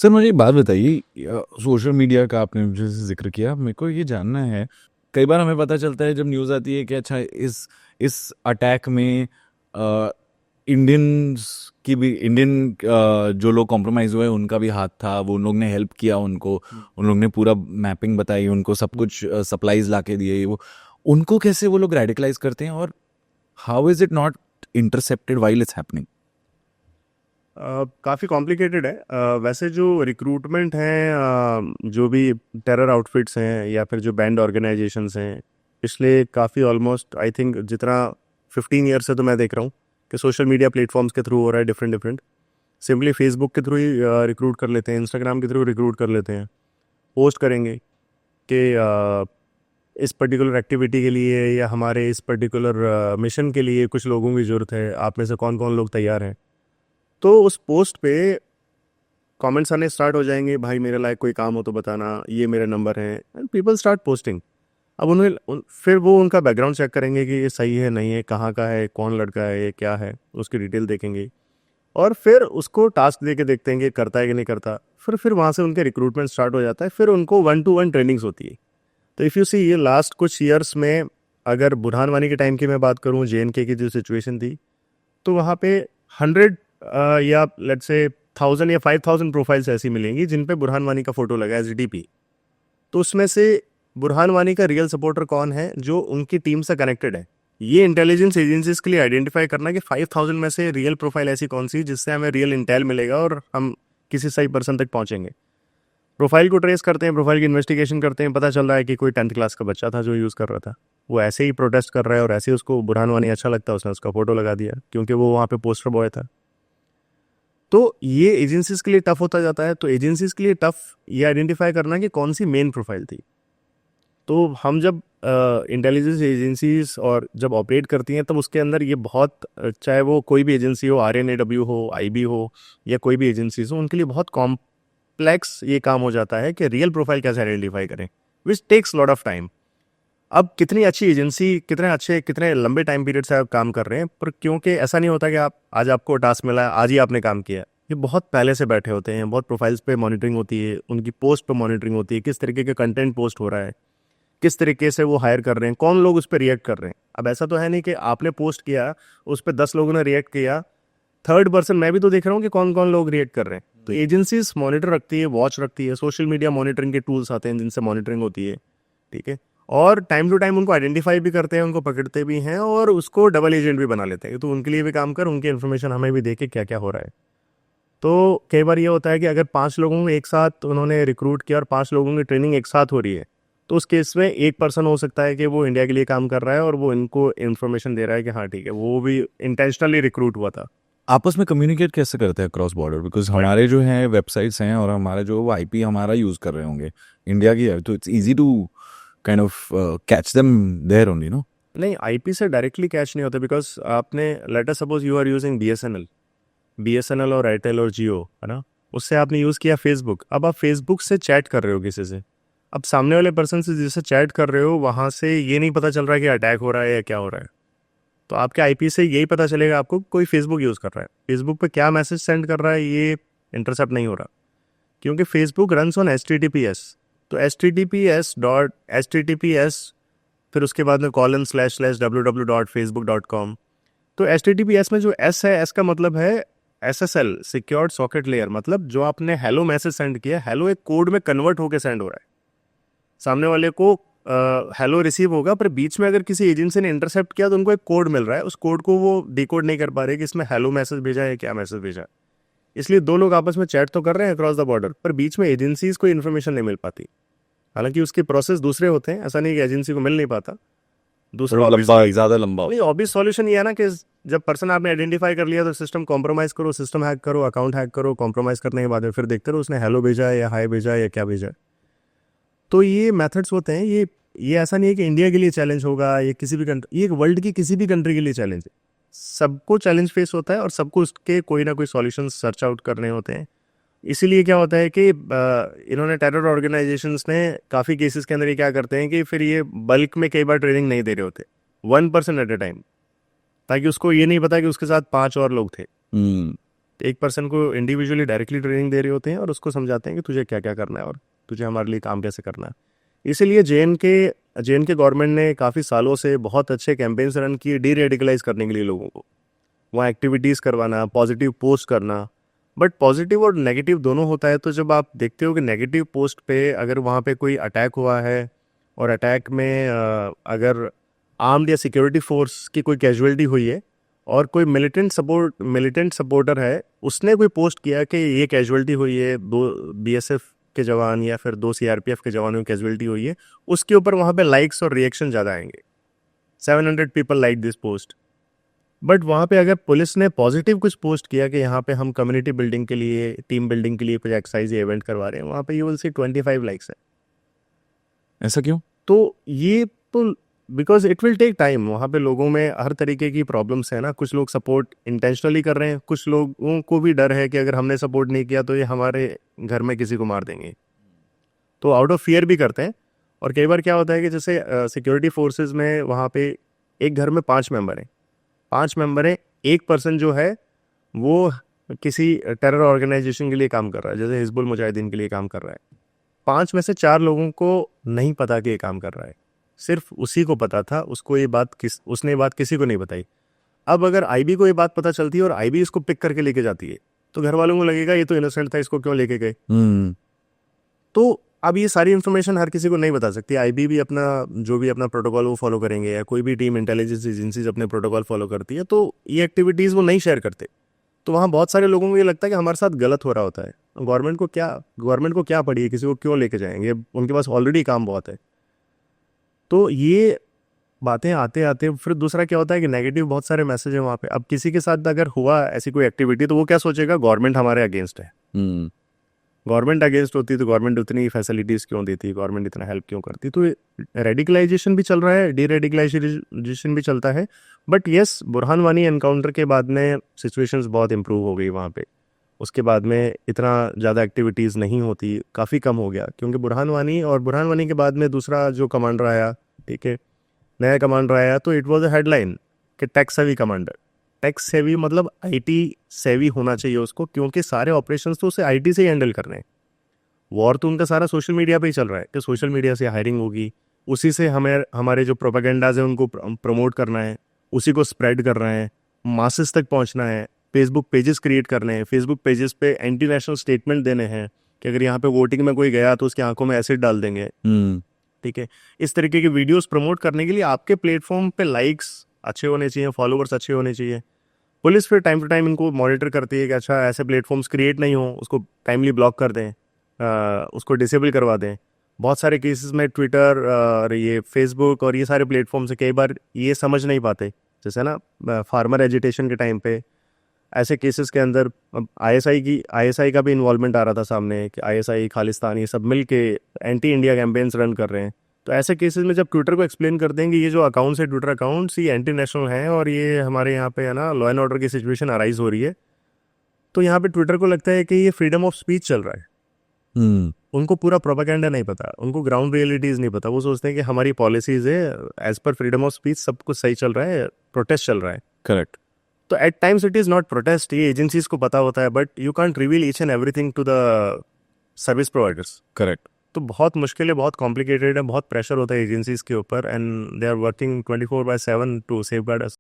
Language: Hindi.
सर मुझे एक बात बताइए, सोशल मीडिया का आपने जैसे ज़िक्र किया, मेरे को ये जानना है, कई बार हमें पता चलता है जब न्यूज़ आती है कि अच्छा इस अटैक में इंडियंस की भी जो लोग कॉम्प्रोमाइज़ हुए उनका भी हाथ था, वो उन लोग ने हेल्प किया उनको, उन लोग ने पूरा मैपिंग बताई, उनको सब कुछ सप्लाईज़ ला के दिए, वो उनको कैसे वो लोग रेडिकलाइज़ करते हैं और how is it not intercepted while it's happening? काफ़ी कॉम्प्लिकेटेड है। वैसे जो रिक्रूटमेंट हैं, जो भी टेरर आउटफिट्स हैं या फिर जो बैंड ऑर्गेनाइजेशंस हैं, पिछले काफ़ी ऑलमोस्ट आई थिंक जितना 15 ईयर से तो मैं देख रहा हूँ कि सोशल मीडिया प्लेटफॉर्म्स के थ्रू हो रहा है। डिफरेंट डिफरेंट सिंपली फेसबुक के थ्रू ही रिक्रूट कर लेते हैं, इंस्टाग्राम के थ्रू रिक्रूट कर लेते हैं। पोस्ट करेंगे कि इस पर्टिकुलर एक्टिविटी के लिए या हमारे इस पर्टिकुलर मिशन के लिए कुछ लोगों की ज़रूरत है, आप में से कौन कौन लोग तैयार हैं। तो उस पोस्ट पे कमेंट्स आने स्टार्ट हो जाएंगे, भाई मेरे लायक कोई काम हो तो बताना, ये मेरे नंबर हैं, एंड पीपल स्टार्ट पोस्टिंग। अब फिर वो उनका बैकग्राउंड चेक करेंगे कि ये सही है नहीं है, कहाँ का है, कौन लड़का है, ये क्या है, उसकी डिटेल देखेंगे और फिर उसको टास्क दे के देखते हैं कि करता है कि नहीं करता। फिर वहाँ से उनके रिक्रूटमेंट स्टार्ट हो जाता है, फिर उनको 1-to-1 ट्रेनिंग्स होती है। तो इफ़ यू सी ये लास्ट कुछ ईयर्स में, अगर बुरहान वानी के टाइम की मैं बात करूँ, JNK की जो सिचुएशन थी, तो वहाँ पे 100 या लेट्स से 1000 या 5000 प्रोफाइल्स ऐसी मिलेंगी जिन पे बुरहान वानी का फोटो लगा है DP। तो उसमें से बुरहान वानी का रियल सपोर्टर कौन है जो उनकी टीम से कनेक्टेड है, ये इंटेलिजेंस एजेंसीज के लिए आइडेंटिफाई करना कि 5000 में से रियल प्रोफाइल ऐसी कौन सी जिससे हमें रियल इंटेल मिलेगा और हम किसी सही पर्सन तक पहुंचेंगे। प्रोफाइल को ट्रेस करते हैं, प्रोफाइल की इन्वेस्टिगेशन करते हैं, पता चल रहा है कि कोई 10th क्लास का बच्चा था जो यूज़ कर रहा था, वो ऐसे ही प्रोटेस्ट कर रहा है और ऐसे ही उसको बुरहान वानी अच्छा लगता है, उसने उसका फोटो लगा दिया क्योंकि वो वहाँ पे पोस्टर बॉय था। तो ये एजेंसीज के लिए टफ होता जाता है। तो एजेंसीज के लिए टफ ये आइडेंटिफाई करना कि कौन सी मेन प्रोफाइल थी। तो हम जब इंटेलिजेंस एजेंसीज और जब ऑपरेट करती हैं तब उसके अंदर ये बहुत चाहे वो कोई भी एजेंसी हो, RNAW हो, IB हो या कोई भी एजेंसीज हो, उनके लिए बहुत कॉम्प्लेक्स ये काम हो जाता है कि रियल प्रोफाइल कैसे आइडेंटिफाई करें, which takes lot of time. अब कितनी अच्छी एजेंसी, कितने लंबे टाइम पीरियड से आप काम कर रहे हैं, पर क्योंकि ऐसा नहीं होता कि आप आज आपको टास्क मिला है आज ही आपने काम किया। ये बहुत पहले से बैठे होते हैं, बहुत प्रोफाइल्स पे मॉनिटरिंग होती है, उनकी पोस्ट पे मॉनिटरिंग होती है, किस तरीके का कंटेंट पोस्ट हो रहा है, किस तरीके से वो हायर कर रहे हैं, कौन लोग उस पर रिएक्ट कर रहे हैं। अब ऐसा तो है नहीं कि आपने पोस्ट किया, उस पर 10 लोगों ने रिएक्ट किया, थर्ड पर्सन मैं भी तो देख रहा हूँ कि कौन कौन लोग रिएक्ट कर रहे हैं। तो एजेंसीज मॉनिटर रखती है, वॉच रखती है, सोशल मीडिया मॉनिटरिंग के टूल्स आते हैं जिनसे मॉनिटरिंग होती है, ठीक है। और टाइम टू टाइम उनको आइडेंटिफाई भी करते हैं, उनको पकड़ते भी हैं और उसको डबल एजेंट भी बना लेते हैं। तो उनके लिए भी काम कर, उनकी इन्फॉर्मेशन हमें भी दे के क्या क्या हो रहा है। तो कई बार ये होता है कि अगर 5 लोगों को एक साथ उन्होंने रिक्रूट किया और 5 लोगों की ट्रेनिंग एक साथ हो रही है, तो उस केस में एक पर्सन हो सकता है कि वो इंडिया के लिए काम कर रहा है और वो इनको इन्फॉर्मेशन दे रहा है कि हाँ ठीक है, वो भी इंटेंशनली रिक्रूट हुआ था। आपस में कम्युनिकेट कैसे करते हैं क्रॉस बॉर्डर? बिकॉज हमारे जो हैं वेबसाइट्स हैं और हमारा जो वो आईपी हमारा यूज़ कर रहे होंगे इंडिया की है, तो it's easy to kind of catch them there only, no? नहीं, IP से डायरेक्टली कैच नहीं होता, बिकॉज आपने later suppose you are using BSNL और एयरटेल और जियो, है ना, उससे आपने यूज़ किया फेसबुक। अब आप फेसबुक से चैट कर रहे हो किसी से, अब सामने वाले पर्सन से जिससे चैट कर रहे हो वहाँ से ये नहीं पता चल रहा है कि अटैक हो रहा है या क्या हो रहा है। तो आपके IP से यही पता चलेगा आपको कोई फेसबुक यूज़ कर रहा है, फेसबुक पे क्या मैसेज सेंड कर रहा है ये इंटरसेप्ट नहीं हो रहा, क्योंकि फेसबुक रन्स ऑन HTTPS। तो HTTPS फिर उसके बाद में ://www.facebook.com। तो HTTPS में जो S है, S का मतलब है SSL, सिक्योर्ड सॉकेट लेयर। मतलब जो आपने हेलो मैसेज सेंड किया, हेलो एक कोड में कन्वर्ट होकर सेंड हो रहा है, सामने वाले को हेलो रिसीव होगा, पर बीच में अगर किसी एजेंसी ने इंटरसेप्ट किया तो उनको एक कोड मिल रहा है, उस कोड को वो डिकोड नहीं कर पा रहे कि इसमें हेलो मैसेज भेजा है, क्या मैसेज भेजा है। इसलिए दो लोग आपस में चैट तो कर रहे हैं अक्रॉस द बॉर्डर, पर बीच में एजेंसीज को इन्फॉर्मेशन नहीं मिल पाती। हालांकि उसके प्रोसेस दूसरे होते हैं, ऐसा नहीं कि एजेंसी को मिल नहीं पाता। दूसरा ज़्यादा लंबा नहीं, ऑब्वियस सॉल्यूशन ये है ना कि जब पर्सन आपने आइडेंटिफाई कर लिया तो सिस्टम कॉम्प्रोमाइज करो, सिस्टम हैक करो, अकाउंट हैक करो, कॉम्प्रोमाइज करने के बाद में फिर देखते रहो उसने हेलो भेजा है या हाई भेजा है या क्या भेजा है। तो ये मेथड्स होते हैं। ये ऐसा नहीं है कि इंडिया के लिए चैलेंज होगा, ये किसी भी कंट्री, ये वर्ल्ड की किसी भी कंट्री के लिए चैलेंज है। सबको चैलेंज फेस होता है और सबको उसके कोई ना कोई सॉल्यूशन सर्च आउट करने होते हैं। इसीलिए क्या होता है कि इन्होंने टेरर ऑर्गेनाइजेशंस ने काफ़ी केसेस के अंदर ये क्या करते हैं कि फिर ये बल्क में कई बार ट्रेनिंग नहीं दे रहे होते, 1% एट ए टाइम, ताकि उसको ये नहीं पता कि उसके साथ 5 और लोग थे। एक पर्सन को इंडिविजुअली डायरेक्टली ट्रेनिंग दे रहे होते हैं और उसको समझाते हैं कि तुझे क्या क्या करना है और तुझे हमारे लिए काम कैसे करना है। इसीलिए जे एन के गवर्नमेंट ने काफ़ी सालों से बहुत अच्छे कैंपेन्स रन किए डी रेडिकलाइज करने के लिए लोगों को, वहाँ एक्टिविटीज़ करवाना, पॉजिटिव पोस्ट करना। बट पॉजिटिव और नेगेटिव दोनों होता है, तो जब आप देखते हो कि नेगेटिव पोस्ट पे अगर वहाँ पे कोई अटैक हुआ है और अटैक में अगर आर्म्ड या सिक्योरिटी फोर्स की कोई कैजुअलिटी हुई है और कोई मिलिटेंट सपोर्टर है, उसने कोई पोस्ट किया कि ये कैजुअलिटी हुई है, 2 बीएसएफ के जवान या फिर 2 सीआरपीएफ के जवानों की कैजुअलिटी हुई है, उसके ऊपर वहाँ पे लाइक्स और रिएक्शन ज़्यादा आएंगे। 700 people like this post. But वहाँ पे अगर पुलिस ने पॉजिटिव कुछ पोस्ट किया कि यहाँ पे हम कम्युनिटी बिल्डिंग के लिए, टीम बिल्डिंग के लिए कुछ एक्सरसाइज या इवेंट करवा रहे हैं, वहाँ पे यू विल सी 25 लाइक्स है। ऐसा क्यों? तो ये तो because it will take time. वहाँ पे लोगों में हर तरीके की प्रॉब्लम्स है ना, कुछ लोग सपोर्ट इंटेंशनली कर रहे हैं, कुछ लोगों को भी डर है कि अगर हमने सपोर्ट नहीं किया तो ये हमारे घर में किसी को मार देंगे, तो आउट ऑफ फियर भी करते हैं। और कई बार क्या होता है कि जैसे सिक्योरिटी फोर्सेस में वहाँ पे एक घर में 5 मेंबर हैं, 5 मेंबर हैं, एक पर्सन जो है वो किसी टेरर ऑर्गेनाइजेशन के लिए काम कर रहा है, जैसे हिजबुल मुजाहिदीन के लिए काम कर रहा है। 5 में से 4 लोगों को नहीं पता कि ये काम कर रहा है, सिर्फ उसी को पता था। उसको ये बात उसने ये बात किसी को नहीं बताई। अब अगर आईबी को ये बात पता चलती है और आईबी इसको पिक करके लेके जाती है, तो घर वालों को लगेगा ये तो इनोसेंट था, इसको क्यों लेके गए। तो अब ये सारी इन्फॉर्मेशन हर किसी को नहीं बता सकती। आईबी भी अपना जो भी अपना प्रोटोकॉल वो फॉलो करेंगे, या कोई भी टीम इंटेलिजेंस एजेंसीज अपने प्रोटोकॉल फॉलो करती है, तो ये एक्टिविटीज़ वो नहीं शेयर करते। तो वहाँ बहुत सारे लोगों को ये लगता है कि हमारे साथ गलत हो रहा होता है। गवर्नमेंट को क्या पड़ी है, किसी को क्यों लेके जाएंगे, उनके पास ऑलरेडी काम बहुत है। तो ये बातें आते आते फिर दूसरा क्या होता है कि नेगेटिव बहुत सारे मैसेज हैं वहाँ पे। अब किसी के साथ अगर हुआ ऐसी कोई एक्टिविटी, तो वो क्या सोचेगा, गवर्नमेंट हमारे अगेंस्ट है। गवर्नमेंट अगेंस्ट होती तो गवर्नमेंट उतनी फैसिलिटीज़ क्यों देती, गवर्नमेंट इतना हेल्प क्यों करती। तो रेडिकलाइजेशन भी चल रहा है, डी रेडिकलाइजेशन भी चलता है। But yes, Burhan Wani encounter के बाद में सिचुएशंस बहुत इंप्रूव हो गई वहाँ पे। उसके बाद में इतना ज़्यादा एक्टिविटीज़ नहीं होती, काफ़ी कम हो गया, क्योंकि बुरहान वानी के बाद में दूसरा जो कमांडर आया, ठीक है, नया कमांडर आया, तो इट वाज अ हेडलाइन कि tech savvy commander. Tech savvy मतलब आईटी सेवी होना चाहिए उसको, क्योंकि सारे ऑपरेशंस तो उसे आईटी से ही हैंडल कर रहे हैं। वॉर तो उनका सारा सोशल मीडिया पे ही चल रहा है कि सोशल मीडिया से हायरिंग होगी, उसी से हमारे जो प्रोपेगेंडाज हैं उनको प्रमोट करना है, उसी को स्प्रेड कर रहे हैं, मासेस तक पहुंचना है, फेसबुक पेजेस क्रिएट करने हैं, फेसबुक पेजेस पे एंटी नेशनल स्टेटमेंट देने हैं कि अगर यहाँ पे वोटिंग में कोई गया तो उसकी आंखों में एसिड डाल देंगे, ठीक है। इस तरीके की वीडियोस प्रमोट करने के लिए आपके प्लेटफॉर्म पे लाइक्स अच्छे होने चाहिए, फॉलोवर्स अच्छे होने चाहिए। पुलिस फिर टाइम टू टाइम इनको मॉनिटर करती है कि अच्छा ऐसे प्लेटफॉर्म्स क्रिएट नहीं हो, उसको टाइमली ब्लॉक कर दें, उसको डिसेबल करवा दें। बहुत सारे केसेस में ट्विटर और ये फेसबुक और ये सारे प्लेटफॉर्म्स कई बार ये समझ नहीं पाते, जैसे ना फार्मर एजिटेशन के टाइम पे ऐसे केसेस के अंदर आईएसआई का भी इन्वॉल्वमेंट आ रहा था सामने कि आईएसआई, खालिस्तान, ये सब मिल के एंटी इंडिया कैंपेन्स रन कर रहे हैं। तो ऐसे केसेस में जब ट्विटर को एक्सप्लेन कर देंगे ये जो अकाउंट्स है, ट्विटर अकाउंट्स, ये एंटी नेशनल हैं और ये हमारे यहाँ पे है ना लॉ एंड ऑर्डर की सिचुएशन अराइज हो रही है, तो यहाँ पे ट्विटर को लगता है कि ये फ्रीडम ऑफ स्पीच चल रहा है। उनको पूरा प्रोपेगेंडा नहीं पता, उनको ग्राउंड रियलिटीज़ नहीं पता। वो सोचते हैं कि हमारी पॉलिसीज़ है, as per freedom of speech सब कुछ सही चल रहा है, प्रोटेस्ट चल रहा है। करेक्ट। तो at times it is not protest, ये एजेंसीज को पता होता है, but you can't reveal each and everything to the service providers. Correct. तो बहुत मुश्किल है, बहुत कॉम्प्लिकेटेड है, बहुत प्रेशर होता है एजेंसीज के ऊपर, and they are working 24/7 to safeguard us.